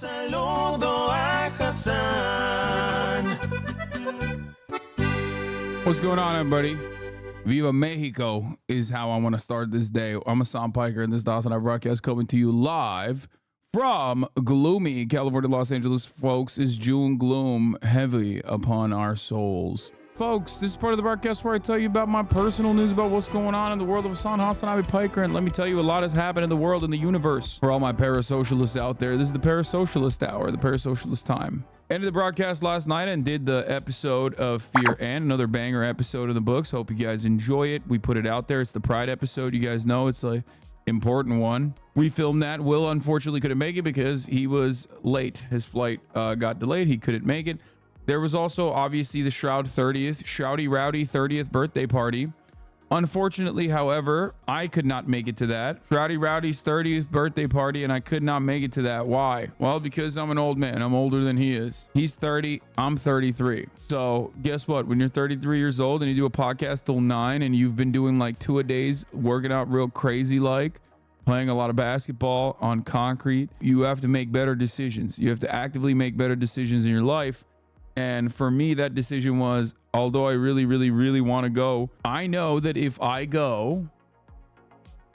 Saludo a Hassan. What's going on, everybody? Viva Mexico is how I want to start this day. I'm Hassan Piker, and this is the Hassan broadcast coming to you live from gloomy California, Los Angeles. Folks, is June gloom heavy upon our souls. Folks, this is part of the broadcast where I tell you about my personal news about what's going on in the world of Hassan Piker. And let me tell you, a lot has happened in the world and the universe. For all my parasocialists out there, this is the parasocialist hour, the parasocialist time. Ended the broadcast last night and did the episode of Fear and another banger episode of the books. Hope you guys enjoy it. We put it out there. It's the Pride episode. You guys know it's a important one. We filmed that. Will unfortunately couldn't make it because he was late. His flight got delayed. He couldn't make it. There was also obviously the Shroud 30th, Shroudy Rowdy 30th birthday party. Unfortunately, however, I could not make it to that. Shroudy Rowdy's 30th birthday party, and I could not make it to that. Why? Well, because I'm an old man. I'm older than he is. He's 30. I'm 33. So guess what? When you're 33 years old and you do a podcast till 9 and you've been doing like 2-a-days, working out real crazy like, playing a lot of basketball on concrete, you have to make better decisions. You have to actively make better decisions in your life. And for me, that decision was, although I really, really, really want to go, I know that if I go,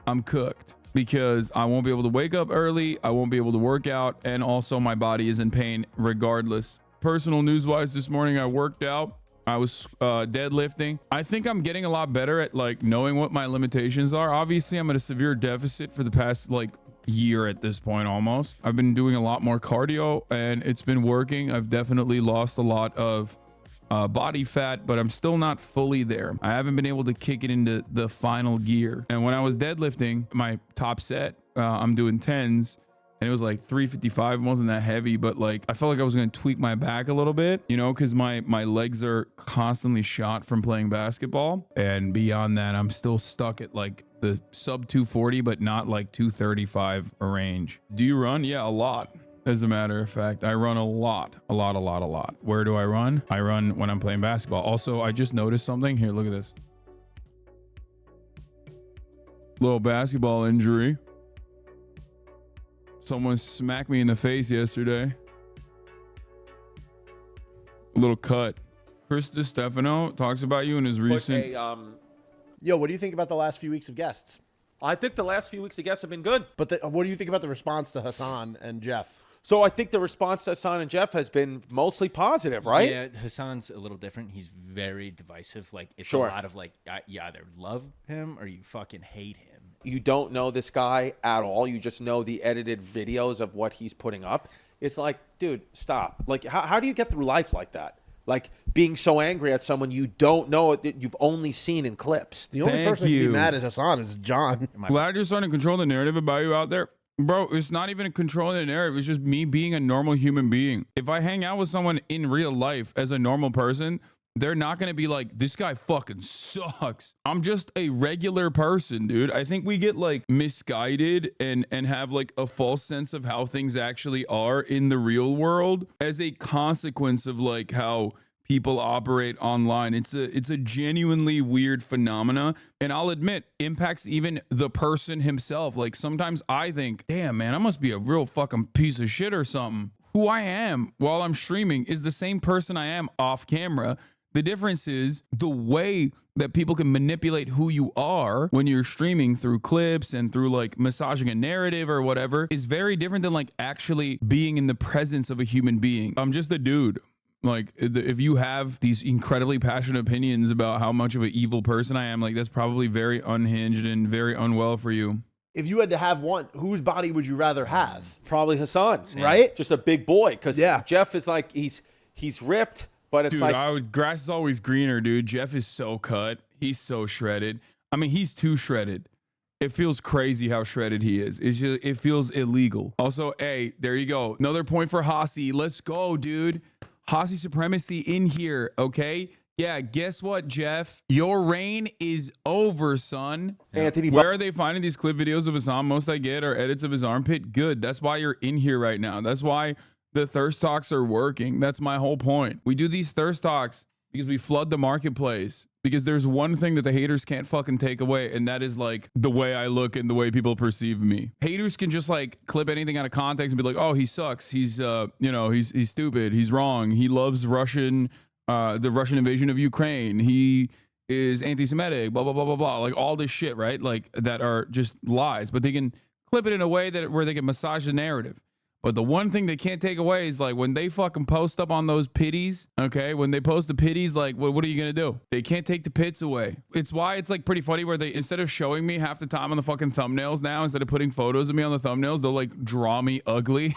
I'm cooked because I won't be able to wake up early. I won't be able to work out. And also my body is in pain regardless. Personal news wise, this morning I worked out. I was deadlifting. I think I'm getting a lot better at like knowing what my limitations are. Obviously, I'm at a severe deficit for the past like year at this point almost. I've been doing a lot more cardio and it's been working. I've definitely lost a lot of body fat, but I'm still not fully there. I haven't been able to kick it into the final gear. And when I was deadlifting my top set, I'm doing 10s and it was like 355. It wasn't that heavy, but like I felt like I was going to tweak my back a little bit, you know, because my legs are constantly shot from playing basketball. And beyond that, I'm still stuck at like the sub 240, but not like 235 a range. Do you run? Yeah, a lot. As a matter of fact, I run a lot. Where do I run? I run when I'm playing basketball. Also, I just noticed something here. Look at this. Little basketball injury. Someone smacked me in the face yesterday. A little cut. Chris DiStefano talks about you in his recent... Yo, what do you think about the last few weeks of guests? I think the last few weeks of guests have been good. But what do you think about the response to Hassan and Jeff? So I think the response to Hassan and Jeff has been mostly positive, right? Yeah, Hassan's a little different. He's very divisive. Like, it's Sure. a lot of like, you either love him or you fucking hate him. You don't know this guy at all. You just know the edited videos of what he's putting up. It's like, dude, stop. Like, how do you get through life like that? Like being so angry at someone you don't know that you've only seen in clips. The only person who can be mad at Hassan is John. Glad you're starting to control the narrative about you out there. Bro, it's not even controlling the narrative. It's just me being a normal human being. If I hang out with someone in real life as a normal person, they're not going to be like, this guy fucking sucks. I'm just a regular person, dude. I think we get like misguided and have like a false sense of how things actually are in the real world as a consequence of like how people operate online. It's a genuinely weird phenomena, and I'll admit impacts even the person himself. Like sometimes I think, damn man, I must be a real fucking piece of shit or something. Who I am while I'm streaming is the same person I am off camera. The difference is the way that people can manipulate who you are when you're streaming through clips and through like massaging a narrative or whatever is very different than like actually being in the presence of a human being. I'm just a dude. Like if you have these incredibly passionate opinions about how much of an evil person I am, like that's probably very unhinged and very unwell for you. If you had to have one, whose body would you rather have? Probably Hassan's, right? Just a big boy. Because Yeah. Jeff is like, he's ripped, but it's Dude, like... grass is always greener, dude. Jeff is so cut. He's so shredded. I mean, he's too shredded. It feels crazy how shredded he is. It's just, it feels illegal. Also, hey, there you go. Another point for Hasi. Let's go, dude. Hasi supremacy in here, okay? Yeah, guess what, Jeff? Your reign is over, son. Anthony, where are they finding these clip videos of Hassan? Most I get are edits of his armpit. Good. That's why you're in here right now. That's why the thirst talks are working. That's my whole point. We do these thirst talks because we flood the marketplace. because there's one thing that the haters can't fucking take away, and that is like the way I look and the way people perceive me. Haters can just like clip anything out of context and be like, oh, he sucks, he's he's stupid, he's wrong, he loves the Russian invasion of Ukraine, he is anti-Semitic, blah blah blah blah blah, like all this shit, right? Like that are just lies, but they can clip it in a way that where they can massage the narrative. But the one thing they can't take away is like when they fucking post up on those pitties, okay? When they post the pitties, like what are you gonna do? They can't take the pits away. It's why it's like pretty funny where they, instead of showing me half the time on the fucking thumbnails now, instead of putting photos of me on the thumbnails, they'll like draw me ugly.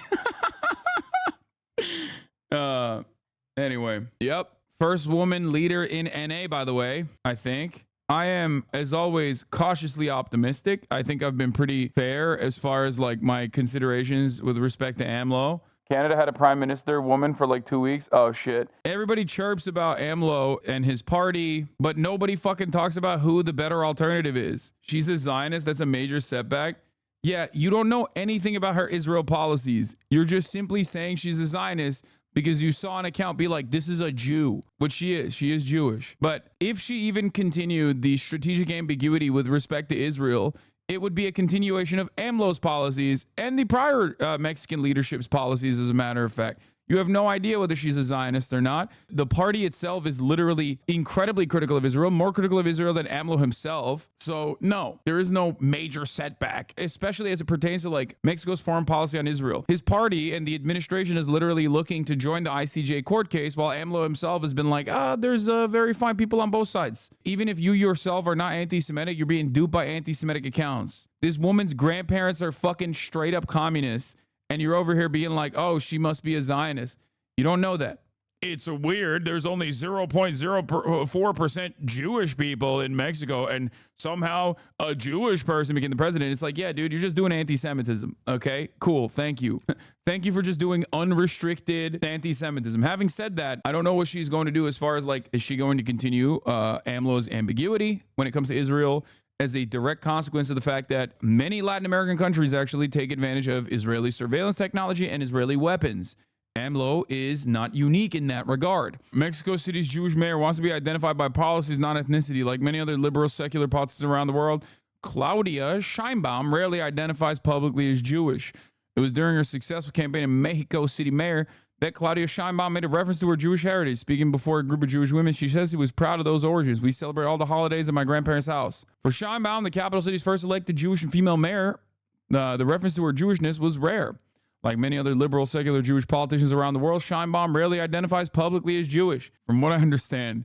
Anyway, yep. First woman leader in NA, by the way, I think. I am, as always, cautiously optimistic. I think I've been pretty fair as far as like my considerations with respect to AMLO. Canada had a prime minister woman for like 2 weeks. Oh shit. Everybody chirps about AMLO and his party, but nobody fucking talks about who the better alternative is. She's a Zionist. That's a major setback. Yeah, you don't know anything about her Israel policies. You're just simply saying she's a Zionist because you saw an account be like, this is a Jew, which she is. She is Jewish. But if she even continued the strategic ambiguity with respect to Israel, it would be a continuation of AMLO's policies and the prior Mexican leadership's policies, as a matter of fact. You have no idea whether she's a Zionist or not. The party itself is literally incredibly critical of Israel, more critical of Israel than AMLO himself. So no, there is no major setback, especially as it pertains to like Mexico's foreign policy on Israel. His party and the administration is literally looking to join the ICJ court case, while AMLO himself has been like, there's very fine people on both sides. Even if you yourself are not anti-Semitic, you're being duped by anti-Semitic accounts. This woman's grandparents are fucking straight up communists. And you're over here being like, oh, she must be a Zionist. You don't know that. It's weird. There's only 0.04% Jewish people in Mexico, and somehow a Jewish person became the president. It's like, yeah, dude, you're just doing anti-Semitism. Okay, cool. Thank you. Thank you for just doing unrestricted anti-Semitism. Having said that, I don't know what she's going to do as far as like, is she going to continue AMLO's ambiguity when it comes to Israel, as a direct consequence of the fact that many Latin American countries actually take advantage of Israeli surveillance technology and Israeli weapons. AMLO is not unique in that regard. Mexico City's Jewish mayor wants to be identified by policies, not ethnicity. Like many other liberal secular politicians around the world, CLAUDIA Sheinbaum rarely identifies publicly as Jewish. It was during her successful campaign in Mexico City mayor that CLAUDIA Sheinbaum made a reference to her Jewish heritage. Speaking before a group of Jewish women, she says she was proud of those origins. We celebrate all the holidays at my grandparents' house. For Sheinbaum, the capital city's first elected Jewish and female mayor, the reference to her Jewishness was rare. Like many other liberal, secular Jewish politicians around the world, Sheinbaum rarely identifies publicly as Jewish. From what I understand,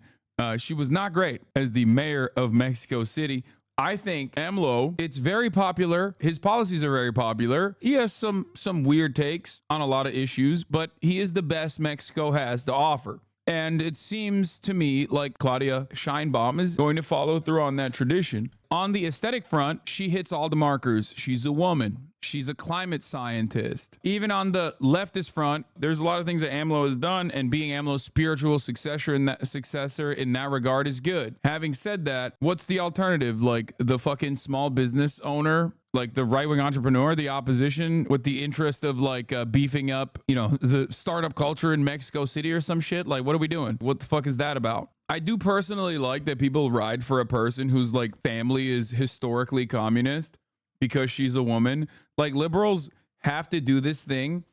she was not great as the mayor of Mexico City. I think AMLO, it's very popular. His policies are very popular. He has some weird takes on a lot of issues, but he is the best Mexico has to offer. And it seems to me like CLAUDIA Sheinbaum is going to follow through on that tradition. On the aesthetic front, she hits all the markers. She's a woman. She's a climate scientist. Even on the leftist front, there's a lot of things that AMLO has done, and being AMLO's spiritual successor in that regard is good. Having said that, what's the alternative? Like the fucking small business owner, like the right-wing entrepreneur, the opposition with the interest of like beefing up, the startup culture in Mexico City or some shit? Like, what are we doing? What the fuck is that about? I do personally like that people ride for a person whose like family is historically communist because she's a woman. Like liberals have to do this thing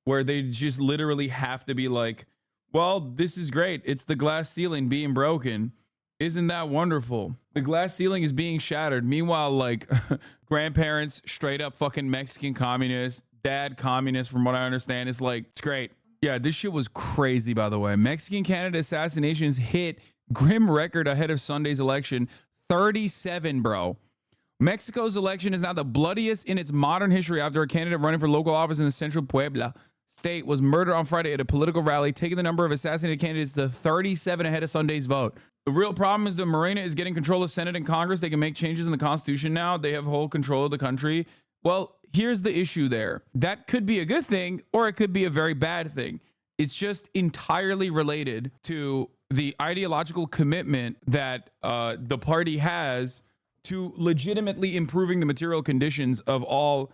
where they just literally have to be like, well, this is great. It's the glass ceiling being broken. Isn't that wonderful? The glass ceiling is being shattered. Meanwhile, like grandparents, straight up fucking Mexican communists, dad communist, from what I understand, is like, it's great. Yeah, this shit was crazy, by the way. Mexican candidate assassinations hit grim record ahead of Sunday's election. 37, bro. Mexico's election is now the bloodiest in its modern history after a candidate running for local office in the central Puebla state was murdered on Friday at a political rally, taking the number of assassinated candidates to 37 ahead of Sunday's vote. The real problem is that Morena is getting control of Senate and Congress. They can make changes in the Constitution now. They have whole control of the country. Well, here's the issue there. That could be a good thing, or it could be a very bad thing. It's just entirely related to the ideological commitment that the party has to legitimately improving the material conditions of all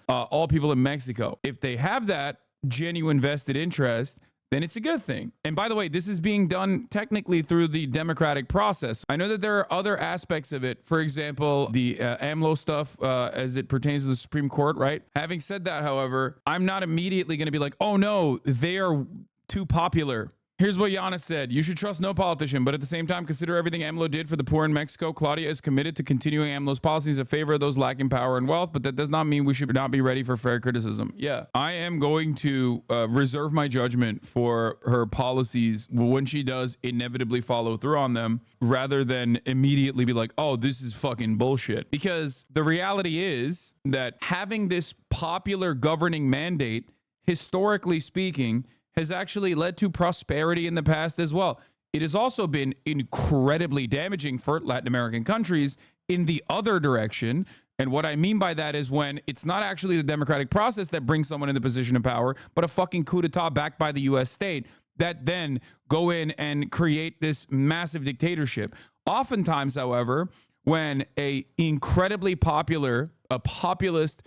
people in Mexico. If they have that genuine vested interest, then it's a good thing. And by the way, this is being done technically through the democratic process. I know that there are other aspects of it. For example, the AMLO stuff as it pertains to the Supreme Court, right? Having said that, however, I'm not immediately going to be like, oh no, they are too popular. Here's what Giannis said. You should trust no politician, but at the same time, consider everything AMLO did for the poor in Mexico. Claudia is committed to continuing AMLO's policies in favor of those lacking power and wealth, but that does not mean we should not be ready for fair criticism. Yeah, I am going to reserve my judgment for her policies when she does inevitably follow through on them, rather than immediately be like, oh, this is fucking bullshit. Because the reality is that having this popular governing mandate, historically speaking, has actually led to prosperity in the past as well. It has also been incredibly damaging for Latin American countries in the other direction. And what I mean by that is when it's not actually the democratic process that brings someone in the position of power, but a fucking coup d'etat backed by the US state that then go in and create this massive dictatorship. Oftentimes, however, when a incredibly popular, a populist,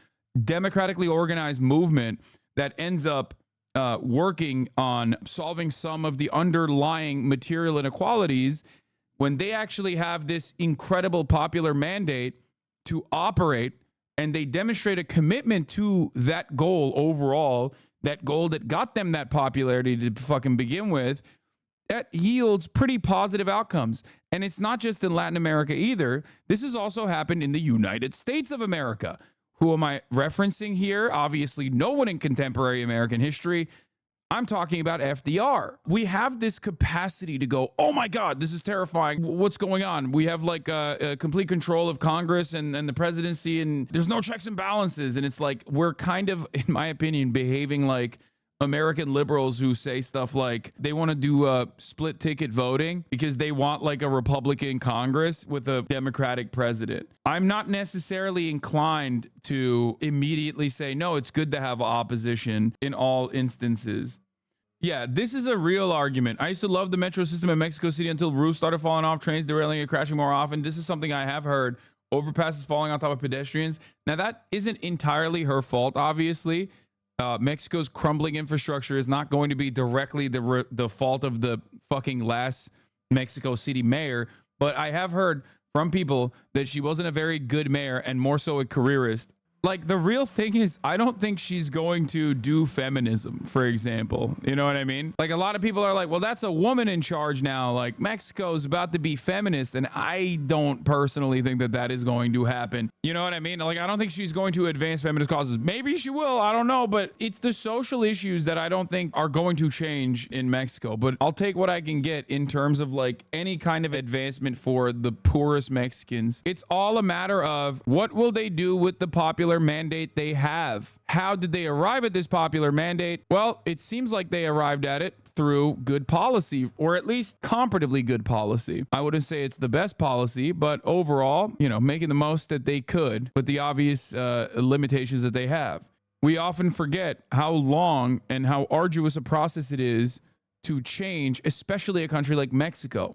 democratically organized movement that ends up working on solving some of the underlying material inequalities, when they actually have this incredible popular mandate to operate and they demonstrate a commitment to that goal overall, that goal that got them that popularity to fucking begin with, that yields pretty positive outcomes. And it's not just in Latin America either. This has also happened in the United States of America. Who am I referencing here? Obviously, no one in contemporary American history. I'm talking about FDR. We have this capacity to go, oh my God, this is terrifying. What's going on? We have like a complete control of Congress and the presidency, and there's no checks and balances. And it's like, we're kind of, in my opinion, behaving like American liberals who say stuff like they want to do split ticket voting because they want like a Republican Congress with a Democratic president. I'm not necessarily inclined to immediately say, no, it's good to have opposition in all instances. Yeah, this is a real argument. I used to love the metro system in Mexico City until roofs started falling off, trains derailing and crashing more often. This is something I have heard. Overpasses falling on top of pedestrians. Now, that isn't entirely her fault, obviously. Mexico's crumbling infrastructure is not going to be directly the fault of the fucking last Mexico City mayor, but I have heard from people that she wasn't a very good mayor and more so a careerist. Like, the real thing is, I don't think she's going to do feminism, for example. You know what I mean? Like, a lot of people are like, well, that's a woman in charge now. Like, Mexico's about to be feminist. And I don't personally think that that is going to happen. You know what I mean? Like, I don't think she's going to advance feminist causes. Maybe she will. I don't know. But it's the social issues that I don't think are going to change in Mexico. But I'll take what I can get in terms of like any kind of advancement for the poorest Mexicans. It's all a matter of what will they do with the popular mandate they have. How did they arrive at this popular mandate? Well, it seems like they arrived at it through good policy, or at least comparatively good policy. I wouldn't say it's the best policy, but overall, you know, making the most that they could with the obvious limitations that they have. We often forget how long and how arduous a process it is to change, especially a country like Mexico.